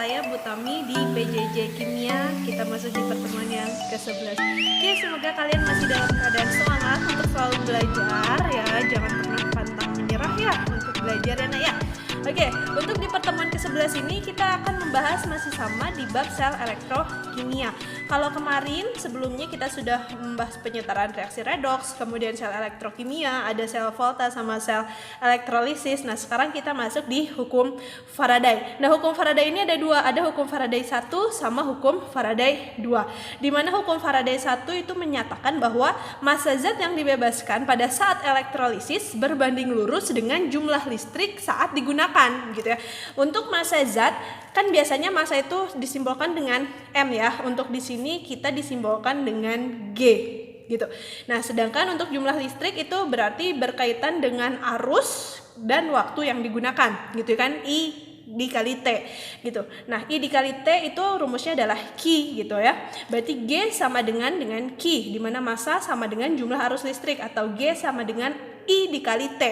saya Bu Tami di PJJ Kimia. Kita masuk di pertemuan yang ke-11. Oke, semoga kalian masih dalam keadaan semangat untuk selalu belajar ya. Jangan pernah pantang menyerah ya untuk belajar ya nak ya. Oke, untuk di pertemuan ke-11 ini kita akan membahas masih sama di bab sel elektrokimia. Kalau kemarin sebelumnya kita sudah membahas penyetaraan reaksi redoks, kemudian sel elektrokimia, ada sel volta sama sel elektrolisis. Nah, sekarang kita masuk di hukum Faraday. Nah, hukum Faraday ini ada dua, ada hukum Faraday 1 sama hukum Faraday 2. Di mana hukum Faraday 1 itu menyatakan bahwa massa zat yang dibebaskan pada saat elektrolisis berbanding lurus dengan jumlah listrik saat digunakan gitu ya. Untuk massa zat kan biasanya massa itu disimbolkan dengan M ya. Untuk di sini kita disimbolkan dengan G gitu. Nah, sedangkan untuk jumlah listrik itu berarti berkaitan dengan arus dan waktu yang digunakan gitu kan, I dikali T gitu. Nah, I dikali T itu rumusnya adalah Q gitu ya. Berarti G sama dengan Q, di mana massa sama dengan jumlah arus listrik, atau G sama dengan I dikali T.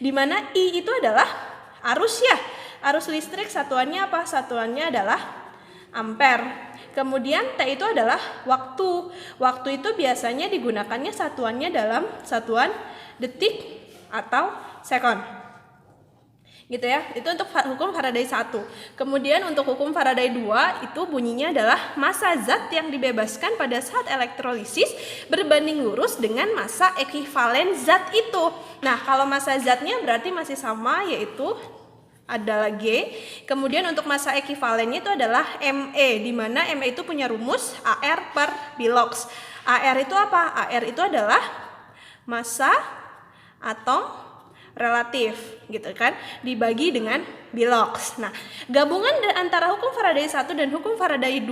Di mana I itu adalah arus ya. Arus listrik satuannya apa? Satuannya adalah ampere. Kemudian T itu adalah waktu. Waktu itu biasanya digunakannya satuannya dalam satuan detik atau sekon. Gitu ya. Itu untuk hukum Faraday 1. Kemudian untuk hukum Faraday 2 itu bunyinya adalah massa zat yang dibebaskan pada saat elektrolisis berbanding lurus dengan massa ekivalen zat itu. Nah, kalau massa zatnya berarti masih sama, yaitu adalah G. Kemudian untuk massa ekivalennya itu adalah Me, di mana Me itu punya rumus AR per bilox. AR itu apa? AR itu adalah massa atom relatif gitu kan, dibagi dengan bilox. Nah, gabungan antara hukum Faraday 1 dan hukum Faraday 2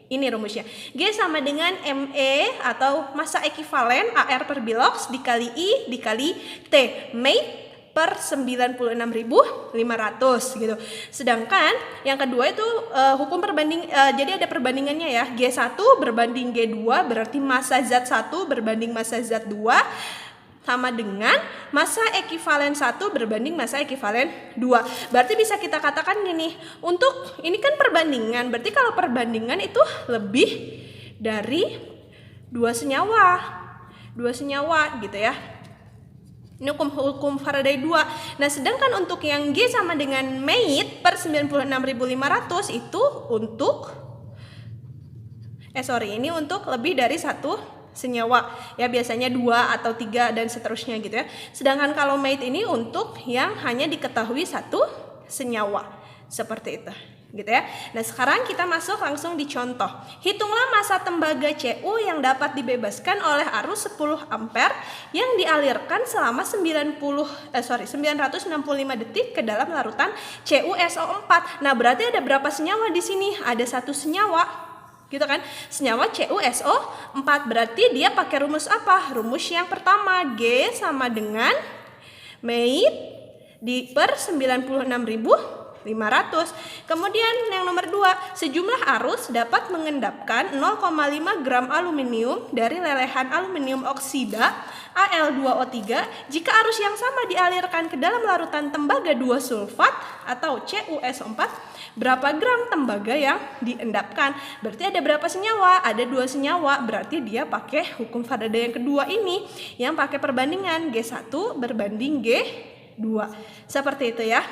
ini rumusnya. G sama dengan Me atau massa ekivalen AR per bilox dikali I dikali T. Mate per 96.500 gitu. Sedangkan yang kedua itu hukum perbanding, jadi ada perbandingannya ya. G1 berbanding G2 berarti massa zat 1 berbanding massa zat 2 sama dengan massa ekivalen 1 berbanding massa ekivalen 2. Berarti bisa kita katakan gini, untuk ini kan perbandingan, berarti kalau perbandingan itu lebih dari 2 senyawa gitu ya. Ini hukum Faraday 2. Nah, sedangkan untuk yang G sama dengan Mate per 96.500 itu untuk ini untuk lebih dari 1 senyawa. Ya, biasanya 2 atau 3 dan seterusnya gitu ya. Sedangkan kalau Mate ini untuk yang hanya diketahui 1 senyawa. Seperti itu. Gitu ya. Nah, sekarang kita masuk langsung di contoh. Hitunglah massa tembaga Cu yang dapat dibebaskan oleh arus 10 ampere yang dialirkan selama 965 detik ke dalam larutan CuSO4. Nah, berarti ada berapa senyawa di sini? Ada 1 senyawa. Gitu kan? Senyawa CuSO4. Berarti dia pakai rumus apa? Rumus yang pertama, G sama dengan Mate per 96.500. Kemudian yang nomor 2, sejumlah arus dapat mengendapkan 0,5 gram aluminium dari lelehan aluminium oksida Al2O3 jika arus yang sama dialirkan ke dalam larutan tembaga 2 sulfat atau CuSO4. Berapa gram tembaga yang diendapkan? Berarti ada berapa senyawa? Ada 2 senyawa. Berarti dia pakai hukum Faraday yang kedua ini yang pakai perbandingan G1 berbanding G2. Seperti itu ya.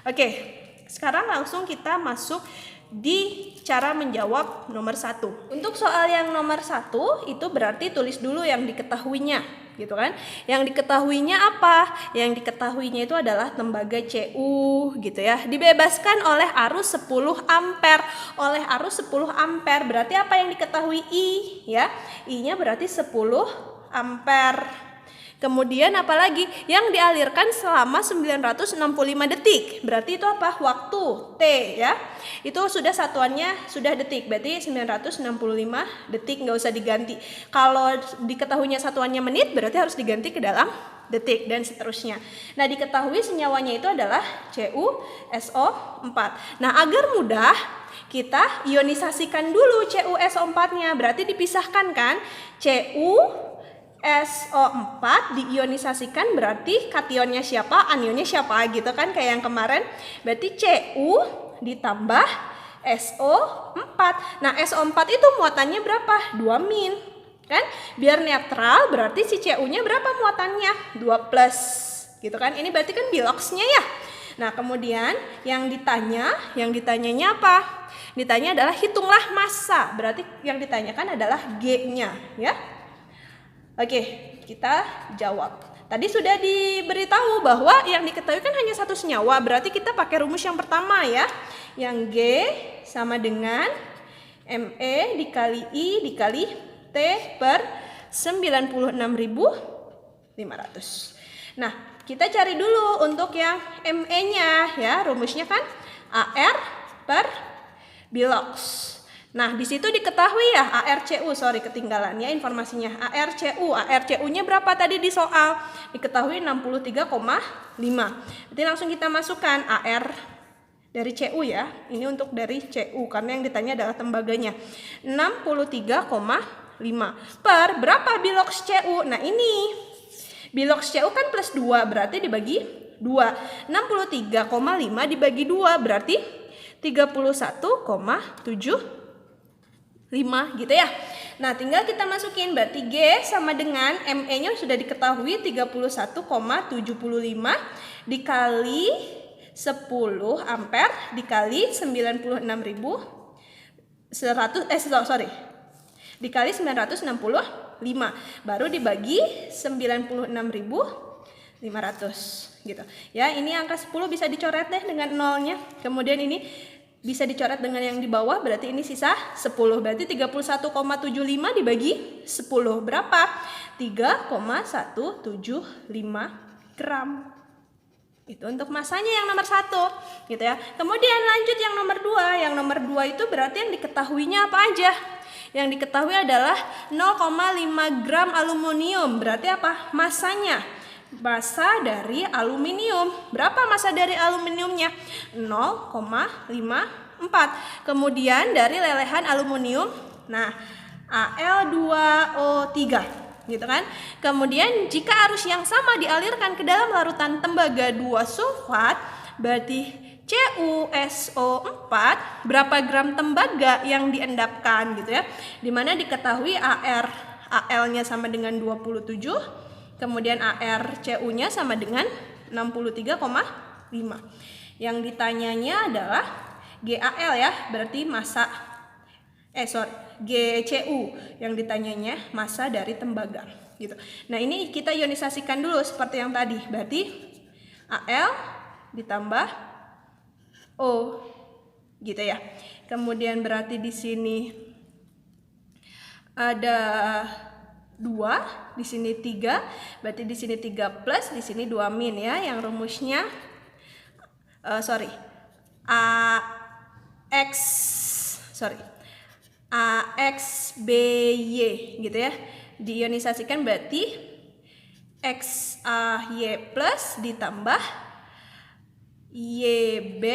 Oke. Sekarang langsung kita masuk di cara menjawab nomor 1. Untuk soal yang nomor 1 itu berarti tulis dulu yang diketahuinya gitu kan. Yang diketahuinya apa? Yang diketahuinya itu adalah tembaga Cu gitu ya. Dibebaskan oleh arus 10 ampere. Oleh arus 10 ampere berarti apa yang diketahui I ya? I-nya berarti 10 ampere. Kemudian apalagi yang dialirkan selama 965 detik. Berarti itu apa? Waktu T ya. Itu sudah satuannya sudah detik. Berarti 965 detik, nggak usah diganti. Kalau diketahuinya satuannya menit berarti harus diganti ke dalam detik dan seterusnya. Nah, diketahui senyawanya itu adalah CuSO4. Nah, agar mudah kita ionisasikan dulu CuSO4-nya. Berarti dipisahkan kan? SO4 diionisasikan berarti kationnya siapa, anionnya siapa gitu kan, kayak yang kemarin. Berarti Cu ditambah SO4. Nah, SO4 itu muatannya berapa? 2 min. Kan? Biar netral berarti si CU-nya berapa muatannya? 2 plus. Gitu kan? Ini berarti kan biloxnya ya. Nah, kemudian yang ditanyanya apa? Ditanya adalah hitunglah massa. Berarti yang ditanyakan adalah G-nya, ya. Oke, kita jawab. Tadi sudah diberitahu bahwa yang diketahui kan hanya satu senyawa. Berarti kita pakai rumus yang pertama ya. Yang G sama dengan ME dikali I dikali T per 96.500. Nah, kita cari dulu untuk yang ME-nya ya. Rumusnya kan AR per bilox. Nah, di situ diketahui ya ARCU, ketinggalan ya informasinya. ARCU-nya berapa tadi di soal? Diketahui 63,5. Berarti langsung kita masukkan AR dari CU ya. Ini untuk dari CU karena yang ditanya adalah tembaganya. 63,5 per berapa bilox CU? Nah, ini bilox CU kan plus 2 berarti dibagi 2. 63,5 dibagi 2 berarti 31,75 gitu ya. Nah, tinggal kita masukin berarti G sama dengan ME-nya sudah diketahui 31,75 dikali 10 ampere dikali 96.100 dikali 965 baru dibagi 96.500 gitu. Ya, ini angka 10 bisa dicoret deh dengan nolnya. Kemudian ini bisa dicoret dengan yang di bawah, berarti ini sisa 10. Berarti 31,75 dibagi 10 berapa? 3,175 gram. Itu untuk masanya yang nomor 1 gitu ya. Kemudian lanjut yang nomor 2. Yang nomor 2 itu berarti yang diketahuinya apa aja? Yang diketahui adalah 0,5 gram aluminium. Berarti apa? Masanya. Massa dari aluminium. Berapa massa dari aluminiumnya? 0,54. Kemudian dari lelehan aluminium, nah Al2O3 gitu kan. Kemudian jika arus yang sama dialirkan ke dalam larutan tembaga 2 sulfat, berarti CuSO4 berapa gram tembaga yang diendapkan gitu ya. Dimana diketahui AL-nya sama dengan 27. Kemudian ARCU-nya sama dengan 63,5. Yang ditanyanya adalah GAL ya, berarti massa GCU yang ditanyanya massa dari tembaga gitu. Nah, ini kita ionisasikan dulu seperti yang tadi. Berarti AL ditambah O gitu ya. Kemudian berarti di sini ada 2, di sini 3, berarti di sini 3 plus, di sini 2 min ya, yang rumusnya AXBY gitu ya. Diionisasikan berarti XAY plus ditambah YB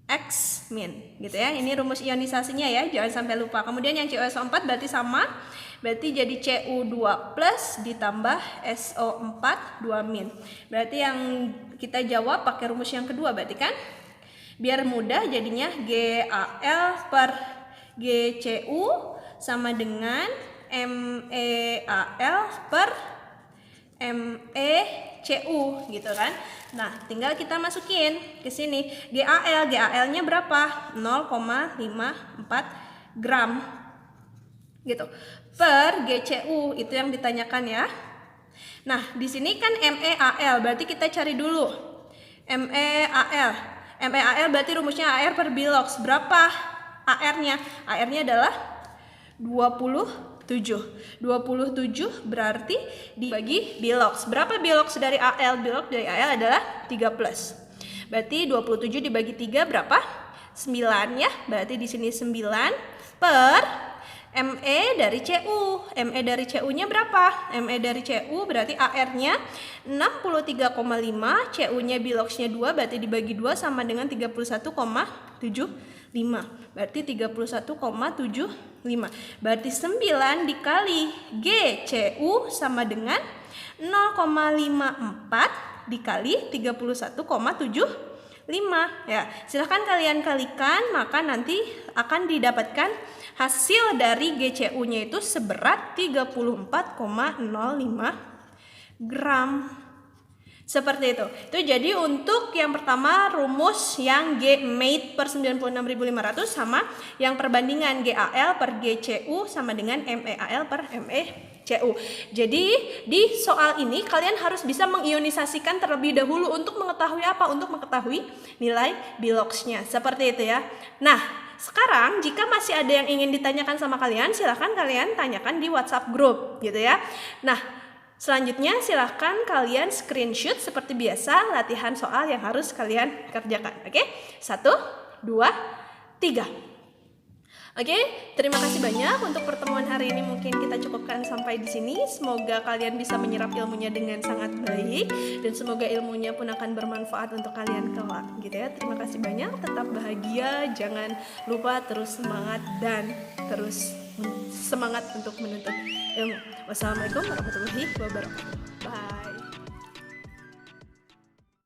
X min gitu ya. Ini rumus ionisasinya ya, jangan sampai lupa. Kemudian yang CuSO4 berarti sama, berarti jadi Cu2 plus ditambah SO4 2 min. Berarti yang kita jawab pakai rumus yang kedua berarti kan. Biar mudah jadinya GAL per GCU sama dengan MEAL per MECU gitu kan. Nah, tinggal kita masukin ke sini. GAL-nya berapa? 0,54 gram. Gitu. Per GCU itu yang ditanyakan ya. Nah, di sini kan MEAL, berarti kita cari dulu. MEAL berarti rumusnya AR per bilox. Berapa AR-nya? AR-nya adalah 27 berarti dibagi bilox. Berapa bilox dari AL? Bilox dari AL adalah 3 plus. Berarti 27 dibagi 3 berapa? 9 ya. Berarti di sini 9 per ME dari CU. ME dari CU-nya berapa? ME dari CU berarti AR-nya 63,5, CU-nya biloxnya 2, berarti dibagi 2 sama dengan 31,75. Berarti 31,75. Berarti 9 dikali GCU sama dengan 0,54 dikali 31,75. Ya, silahkan kalian kalikan, maka nanti akan didapatkan hasil dari GCU-nya itu seberat 34,05 gram. Seperti itu. Itu jadi untuk yang pertama rumus yang G mate per 96.500 sama yang perbandingan GAL per GCU sama dengan MEAL per MECU. Jadi di soal ini kalian harus bisa mengionisasikan terlebih dahulu untuk mengetahui apa? Untuk mengetahui nilai Bilox-nya. Seperti itu ya. Nah, sekarang jika masih ada yang ingin ditanyakan sama kalian, silahkan kalian tanyakan di WhatsApp group gitu ya. Nah, selanjutnya silahkan kalian screenshot seperti biasa latihan soal yang harus kalian kerjakan. Oke? 1, 2, 3. Oke, terima kasih banyak untuk pertemuan hari ini. Mungkin kita cukupkan sampai di sini. Semoga kalian bisa menyerap ilmunya dengan sangat baik dan semoga ilmunya pun akan bermanfaat untuk kalian kelak gitu ya. Terima kasih banyak, tetap bahagia, jangan lupa terus semangat dan terus semangat untuk menuntut ilmu. Wassalamualaikum warahmatullahi wabarakatuh. Bye.